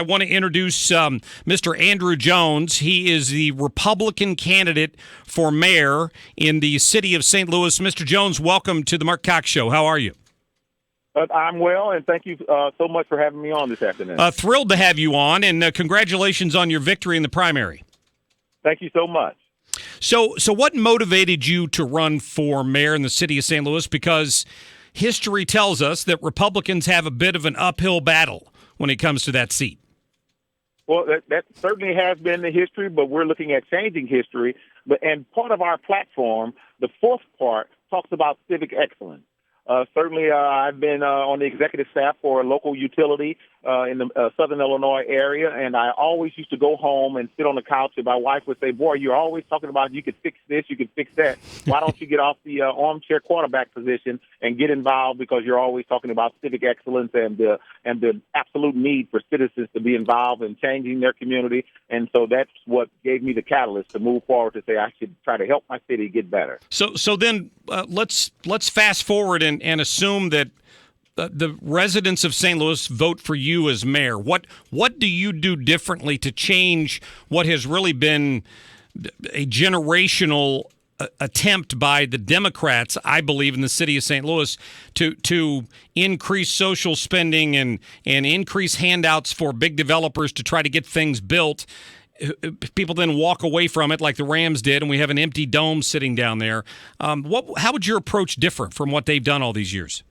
I want to introduce Mr. Andrew Jones. He is the Republican candidate for mayor in the city of St. Louis. Mr. Jones, welcome to the Mark Cox Show. How are you? I'm well, and thank you so much for having me on this afternoon. Thrilled to have you on, and congratulations on your victory in the primary. Thank you so much. So what motivated you to run for mayor in the city of St. Louis? Because history tells us that Republicans have a bit of an uphill battle when it comes to that seat. Well, that certainly has been the history, but we're looking at changing history. And part of our platform, the fourth part, talks about civic excellence. Certainly, I've been on the executive staff for a local utility in the southern Illinois area, and I always used to go home and sit on the couch, and my wife would say, "Boy, you're always talking about you could fix this, you could fix that. Why don't you get off the armchair quarterback position and get involved, because you're always talking about civic excellence and the absolute need for citizens to be involved in changing their community." And so that's what gave me the catalyst to move forward to say I should try to help my city get better. So then let's fast forward and assume that the residents of St. Louis vote for you as mayor. What do you do differently to change what has really been a generational attempt by the Democrats, I believe, in the city of St. Louis to increase social spending and increase handouts for big developers to try to get things built? People then walk away from it like the Rams did, and we have an empty dome sitting down there. How would your approach differ from what they've done all these years?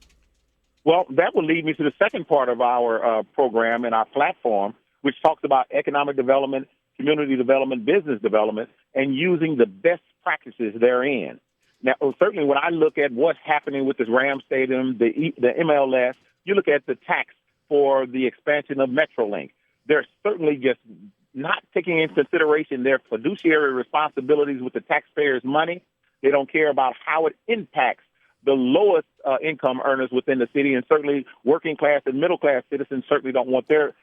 Well, that will lead me to the second part of our program and our platform, which talks about economic development, community development, business development, and using the best practices therein. Now, certainly when I look at what's happening with this Rams Stadium, the MLS, you look at the tax for the expansion of Metrolink. They're certainly just not taking into consideration their fiduciary responsibilities with the taxpayers' money. They don't care about how it impacts the lowest income earners within the city, and certainly working class and middle class citizens certainly don't want their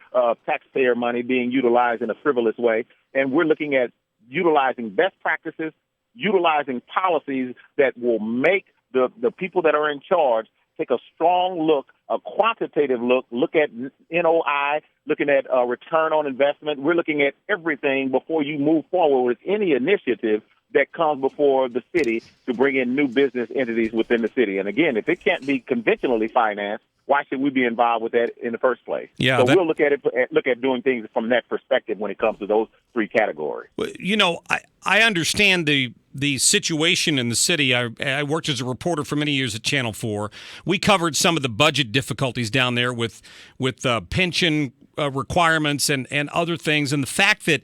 taxpayer money being utilized in a frivolous way. And we're looking at utilizing best practices, utilizing policies that will make the people that are in charge take a strong look, a quantitative look at NOI, looking at return on investment. We're looking at everything before you move forward with any initiative that comes before the city to bring in new business entities within the city. And again, if it can't be conventionally financed, why should we be involved with that in the first place? Yeah, so we'll look at doing things from that perspective when it comes to those three categories. You know, I understand the situation in the city. I worked as a reporter for many years at Channel 4. We covered some of the budget difficulties down there with pension requirements and other things, and the fact that,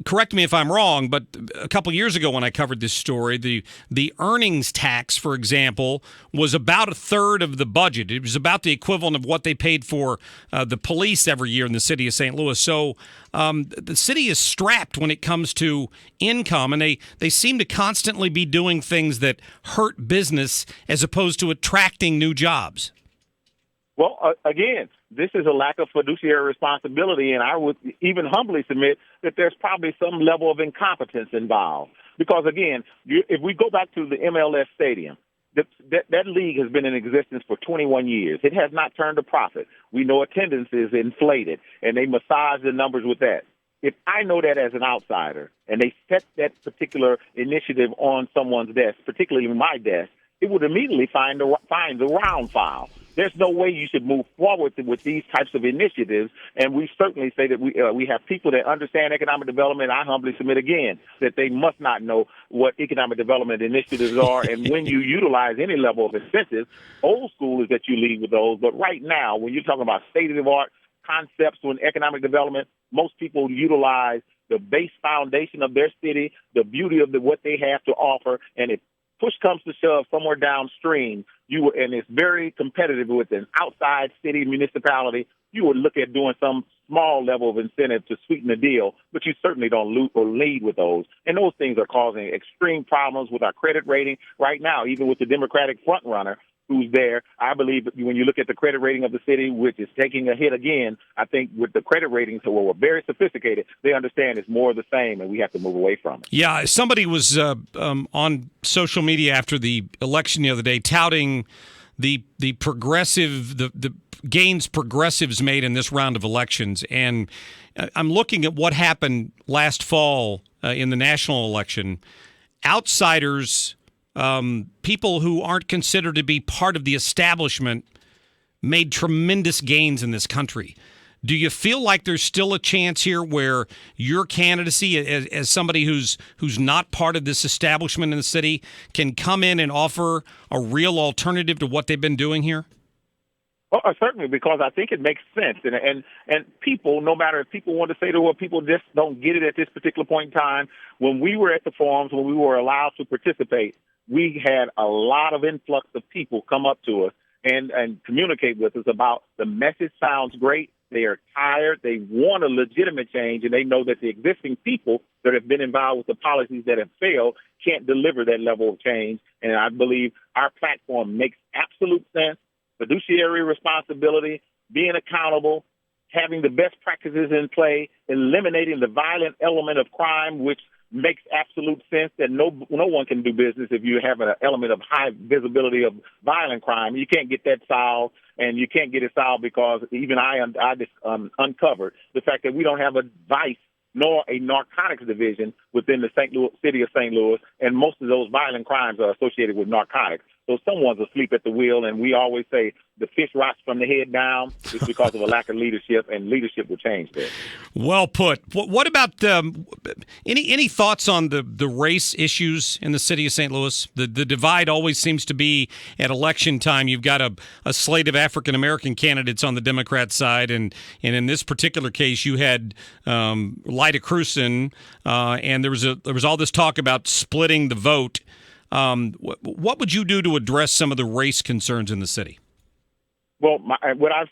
correct me if I'm wrong, but a couple years ago when I covered this story, the earnings tax, for example, was about a third of the budget. It was about the equivalent of what they paid for the police every year in the city of St. Louis. So the city is strapped when it comes to income, and they seem to constantly be doing things that hurt business as opposed to attracting new jobs. Well, again, this is a lack of fiduciary responsibility, and I would even humbly submit that there's probably some level of incompetence involved. Because, again, if we go back to the MLS Stadium, that league has been in existence for 21 years. It has not turned a profit. We know attendance is inflated, and they massage the numbers with that. If I know that as an outsider, and they set that particular initiative on someone's desk, particularly my desk, it would immediately find the round file. There's no way you should move forward with these types of initiatives, and we certainly say that we have people that understand economic development. I humbly submit again that they must not know what economic development initiatives are, and when you utilize any level of incentives, old school is that you lead with those. But right now, when you're talking about state-of-the-art concepts in economic development, most people utilize the base foundation of their city, the beauty of what they have to offer, and if push comes to shove somewhere downstream, and it's very competitive with an outside city municipality, you would look at doing some small level of incentive to sweeten the deal, but you certainly don't lead with those. And those things are causing extreme problems with our credit rating right now, even with the Democratic frontrunner who's there. I believe when you look at the credit rating of the city, which is taking a hit again, I think with the credit ratings, who are very sophisticated, they understand it's more of the same, and we have to move away from it. Yeah, somebody was on social media after the election the other day touting the progressive the gains progressives made in this round of elections, and I'm looking at what happened last fall in the national election. Outsiders, people who aren't considered to be part of the establishment, made tremendous gains in this country. Do you feel like there's still a chance here where your candidacy as somebody who's not part of this establishment in the city can come in and offer a real alternative to what they've been doing here? Oh, certainly, because I think it makes sense. And people, no matter if people want to say to what people just don't get it at this particular point in time, when we were at the forums, when we were allowed to participate, we had a lot of influx of people come up to us and communicate with us about the message sounds great. They are tired. They want a legitimate change, and they know that the existing people that have been involved with the policies that have failed can't deliver that level of change. And I believe our platform makes absolute sense. Fiduciary responsibility, being accountable, having the best practices in play, eliminating the violent element of crime, which makes absolute sense that no one can do business if you have an element of high visibility of violent crime. You can't get that solved, and you can't get it solved because even I uncovered the fact that we don't have a vice nor a narcotics division within the city of St. Louis, and most of those violent crimes are associated with narcotics. So someone's asleep at the wheel, and we always say the fish rots from the head down. It's because of a lack of leadership, and leadership will change that. Well put. What about any thoughts on the race issues in the city of St. Louis? The divide always seems to be at election time. You've got a slate of African-American candidates on the Democrat side, and in this particular case, you had Lyda Krewson, and there was all this talk about splitting the vote. What would you do to address some of the race concerns in the city? Well, what I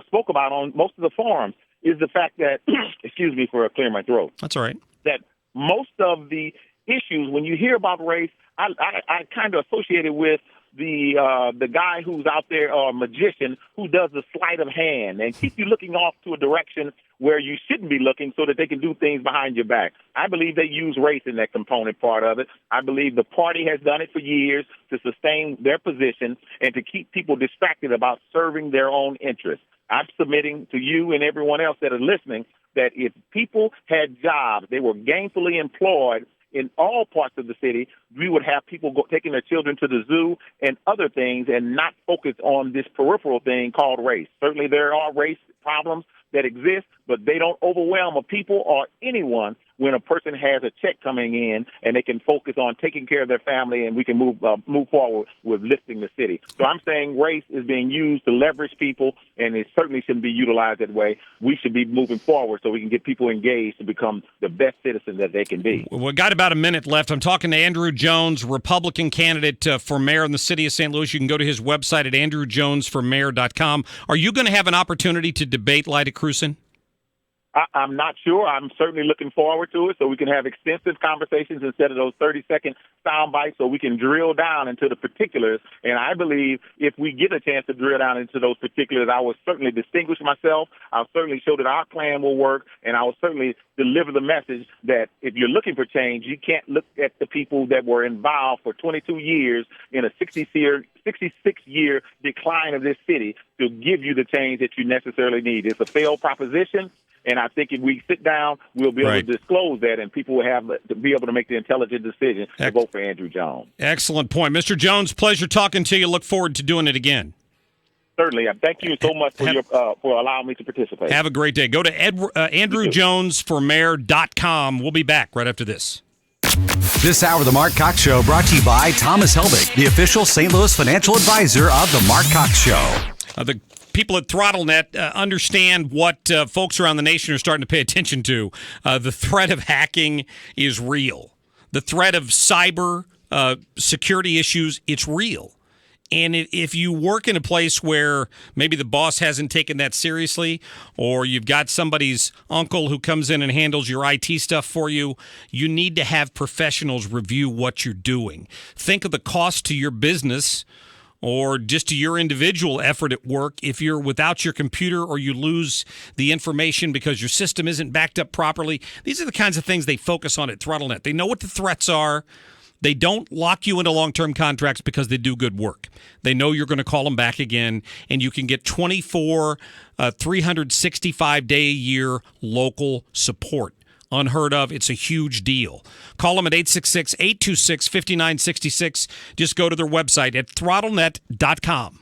spoke about on most of the forums is the fact that, excuse me for clearing my throat. That's all right. That most of the issues, when you hear about race, I kind of associate it with the guy who's out there, or a magician, who does the sleight of hand and keep you looking off to a direction where you shouldn't be looking so that they can do things behind your back. I believe they use race in that component part of it. I believe the party has done it for years to sustain their position and to keep people distracted about serving their own interests. I'm submitting to you and everyone else that are listening that if people had jobs, they were gainfully employed in all parts of the city, we would have people taking their children to the zoo and other things and not focus on this peripheral thing called race. Certainly there are race problems that exist, but they don't overwhelm a people or anyone when a person has a check coming in and they can focus on taking care of their family, and we can move forward with lifting the city. So I'm saying race is being used to leverage people, and it certainly shouldn't be utilized that way. We should be moving forward so we can get people engaged to become the best citizen that they can be. Well, we've got about a minute left. I'm talking to Andrew Jones, Republican candidate for mayor in the city of St. Louis. You can go to his website at andrewjonesformayor.com. Are you going to have an opportunity to debate Lyda Krewson? I'm not sure. I'm certainly looking forward to it so we can have extensive conversations instead of those 30-second sound bites, so we can drill down into the particulars. And I believe if we get a chance to drill down into those particulars, I will certainly distinguish myself. I'll certainly show that our plan will work, and I will certainly deliver the message that if you're looking for change, you can't look at the people that were involved for 22 years in a 66-year decline of this city to give you the change that you necessarily need. It's a failed proposition. And I think if we sit down, we'll be able to disclose that, and people will have to be able to make the intelligent decision to vote for Andrew Jones. Excellent point. Mr. Jones, pleasure talking to you. Look forward to doing it again. Certainly. Thank you so much for allowing me to participate. Have a great day. Go to andrewjonesformayor.com. We'll be back right after this. This hour of the Mark Cox Show brought to you by Thomas Helbig, the official St. Louis financial advisor of the Mark Cox Show. The people at ThrottleNet understand what folks around the nation are starting to pay attention to. The threat of hacking is real. The threat of cyber security issues, it's real. And if you work in a place where maybe the boss hasn't taken that seriously, or you've got somebody's uncle who comes in and handles your IT stuff for you, you need to have professionals review what you're doing. Think of the cost to your business or just to your individual effort at work if you're without your computer or you lose the information because your system isn't backed up properly. These are the kinds of things they focus on at ThrottleNet. They know what the threats are. They don't lock you into long-term contracts because they do good work. They know you're going to call them back again, and you can get 24, 365-day-a-year local support. Unheard of. It's a huge deal. Call them at 866-826-5966. Just go to their website at throttlenet.com.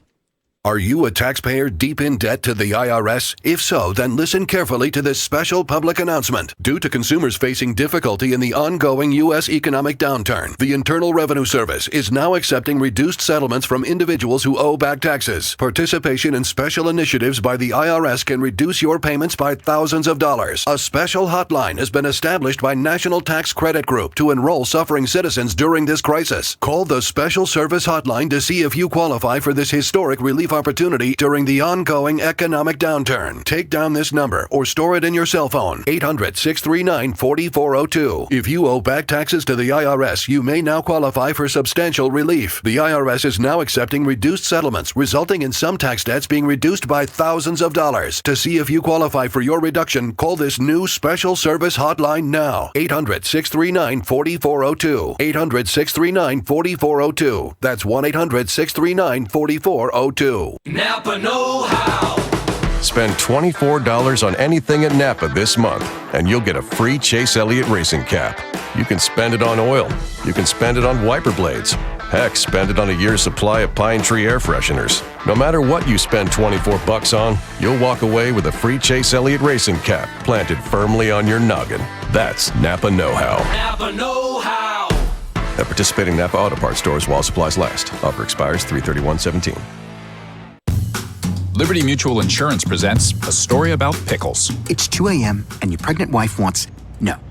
Are you a taxpayer deep in debt to the IRS? If so, then listen carefully to this special public announcement. Due to consumers facing difficulty in the ongoing U.S. economic downturn, the Internal Revenue Service is now accepting reduced settlements from individuals who owe back taxes. Participation in special initiatives by the IRS can reduce your payments by thousands of dollars. A special hotline has been established by National Tax Credit Group to enroll suffering citizens during this crisis. Call the Special Service Hotline to see if you qualify for this historic relief opportunity during the ongoing economic downturn. Take down this number or store it in your cell phone. 800-639-4402. If you owe back taxes to the IRS, you may now qualify for substantial relief. The IRS is now accepting reduced settlements, resulting in some tax debts being reduced by thousands of dollars. To see if you qualify for your reduction, call this new special service hotline now. 800-639-4402. 800-639-4402. That's 1-800-639-4402. Napa know-how. Spend $24 on anything at Napa this month, and you'll get a free Chase Elliott racing cap. You can spend it on oil. You can spend it on wiper blades. Heck, spend it on a year's supply of Pine Tree air fresheners. No matter what you spend $24 on, you'll walk away with a free Chase Elliott racing cap planted firmly on your noggin. That's Napa know-how. Napa know-how. At participating Napa Auto Parts stores while supplies last. Offer expires 3/31/17. Liberty Mutual Insurance presents a story about pickles. It's 2 a.m. and your pregnant wife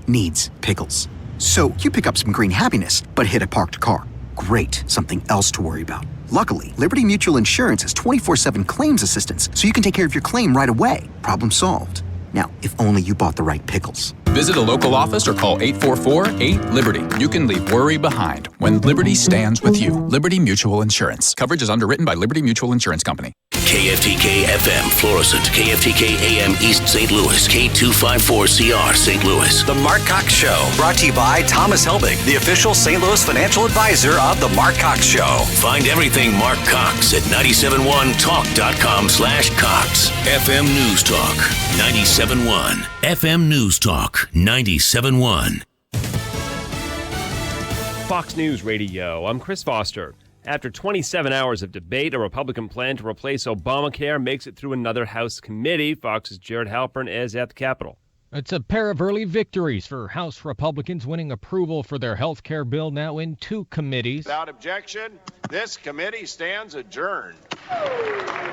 needs pickles. So you pick up some green happiness, but hit a parked car. Great, something else to worry about. Luckily, Liberty Mutual Insurance has 24/7 claims assistance, so you can take care of your claim right away. Problem solved. Now, if only you bought the right pickles. Visit a local office or call 844-8-LIBERTY. You can leave worry behind when Liberty stands with you. Liberty Mutual Insurance. Coverage is underwritten by Liberty Mutual Insurance Company. KFTK FM Florissant, KFTK AM East St. Louis, K254CR St. Louis. The Mark Cox Show, brought to you by Thomas Helbig, the official St. Louis financial advisor of The Mark Cox Show. Find everything Mark Cox at 971talk.com/Cox. FM News Talk 97.1. FM News Talk 97.1. Fox News Radio. I'm Chris Foster. After 27 hours of debate, a Republican plan to replace Obamacare makes it through another House committee. Fox's Jared Halpern is at the Capitol. It's a pair of early victories for House Republicans winning approval for their health care bill now in 2 committees. Without objection, this committee stands adjourned.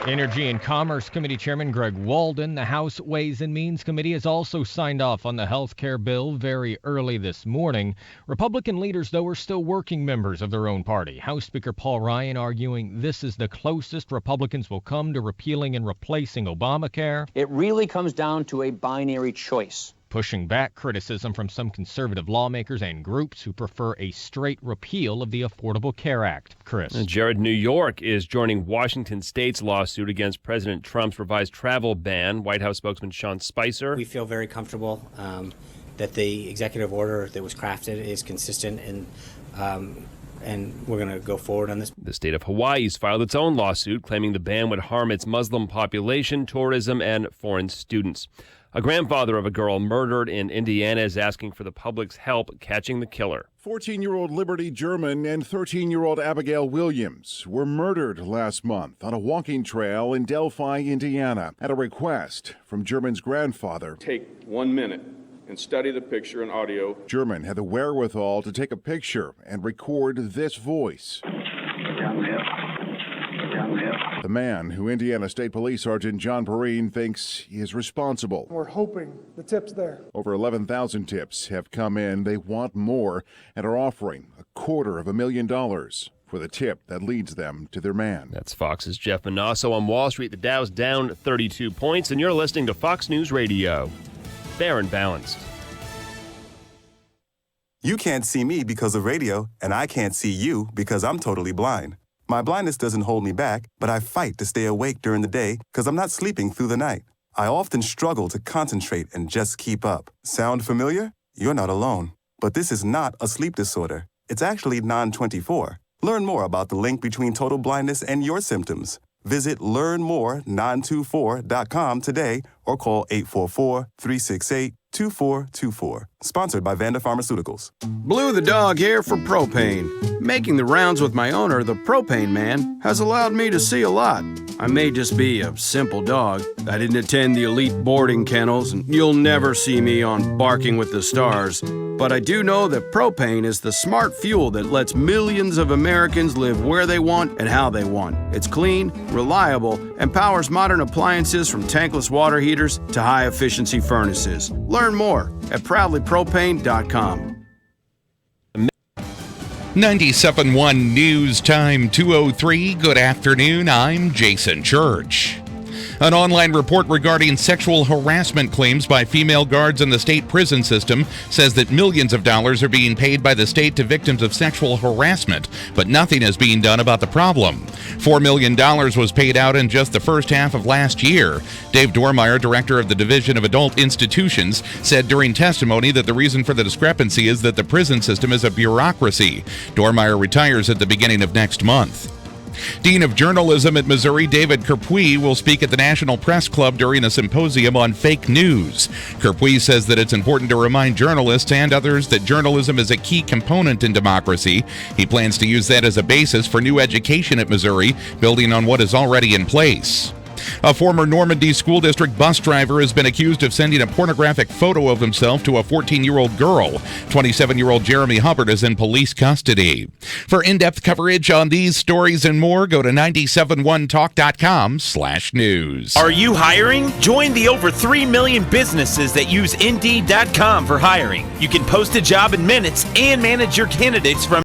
Energy and Commerce Committee Chairman Greg Walden, the House Ways and Means Committee, has also signed off on the health care bill very early this morning. Republican leaders, though, are still working members of their own party. House Speaker Paul Ryan arguing this is the closest Republicans will come to repealing and replacing Obamacare. It really comes down to a binary choice. Pushing back criticism from some conservative lawmakers and groups who prefer a straight repeal of the Affordable Care Act. Chris. Jared, New York is joining Washington State's lawsuit against President Trump's revised travel ban. White House spokesman Sean Spicer. We feel very comfortable that the executive order that was crafted is consistent and we're going to go forward on this. The state of Hawaii's filed its own lawsuit claiming the ban would harm its Muslim population, tourism, and foreign students. A grandfather of a girl murdered in Indiana is asking for the public's help catching the killer. 14-year-old Liberty German and 13-year-old Abigail Williams were murdered last month on a walking trail in Delphi, Indiana, at a request from German's grandfather. Take 1 minute and study the picture and audio. German had the wherewithal to take a picture and record this voice. The man who Indiana State Police Sergeant John Perrine thinks is responsible. We're hoping the tip's there. Over 11,000 tips have come in. They want more and are offering $250,000 for the tip that leads them to their man. That's Fox's Jeff Manasso. On Wall Street, the Dow's down 32 points, and you're listening to Fox News Radio. Fair and balanced. You can't see me because of radio, and I can't see you because I'm totally blind. My blindness doesn't hold me back, but I fight to stay awake during the day because I'm not sleeping through the night. I often struggle to concentrate and just keep up. Sound familiar? You're not alone. But this is not a sleep disorder. It's actually non-24. Learn more about the link between total blindness and your symptoms. Visit learnmore924.com today or call 844-368-2424. Sponsored by Vanda Pharmaceuticals. Blue the dog here for propane. Making the rounds with my owner, the propane man, has allowed me to see a lot. I may just be a simple dog. I didn't attend the elite boarding kennels, and you'll never see me on Barking with the Stars. But I do know that propane is the smart fuel that lets millions of Americans live where they want and how they want. It's clean, reliable, and powers modern appliances from tankless water heaters to high-efficiency furnaces. Learn more at proudlypropane.com. 97.1 News Time 2:03. Good afternoon. I'm Jason Church. An online report regarding sexual harassment claims by female guards in the state prison system says that millions of dollars are being paid by the state to victims of sexual harassment, but nothing is being done about the problem. $4 million was paid out in just the first half of last year. Dave Dormeyer, director of the Division of Adult Institutions, said during testimony that the reason for the discrepancy is that the prison system is a bureaucracy. Dormeyer retires at the beginning of next month. Dean of Journalism at Missouri, David Kerpuis, will speak at the National Press Club during a symposium on fake news. Kerpuis says that it's important to remind journalists and others that journalism is a key component in democracy. He plans to use that as a basis for new education at Missouri, building on what is already in place. A former Normandy School District bus driver has been accused of sending a pornographic photo of himself to a 14-year-old girl. 27-year-old Jeremy Hubbard is in police custody. For in-depth coverage on these stories and more, go to 971talk.com/news. Are you hiring? Join the over 3 million businesses that use Indeed.com for hiring. You can post a job in minutes and manage your candidates from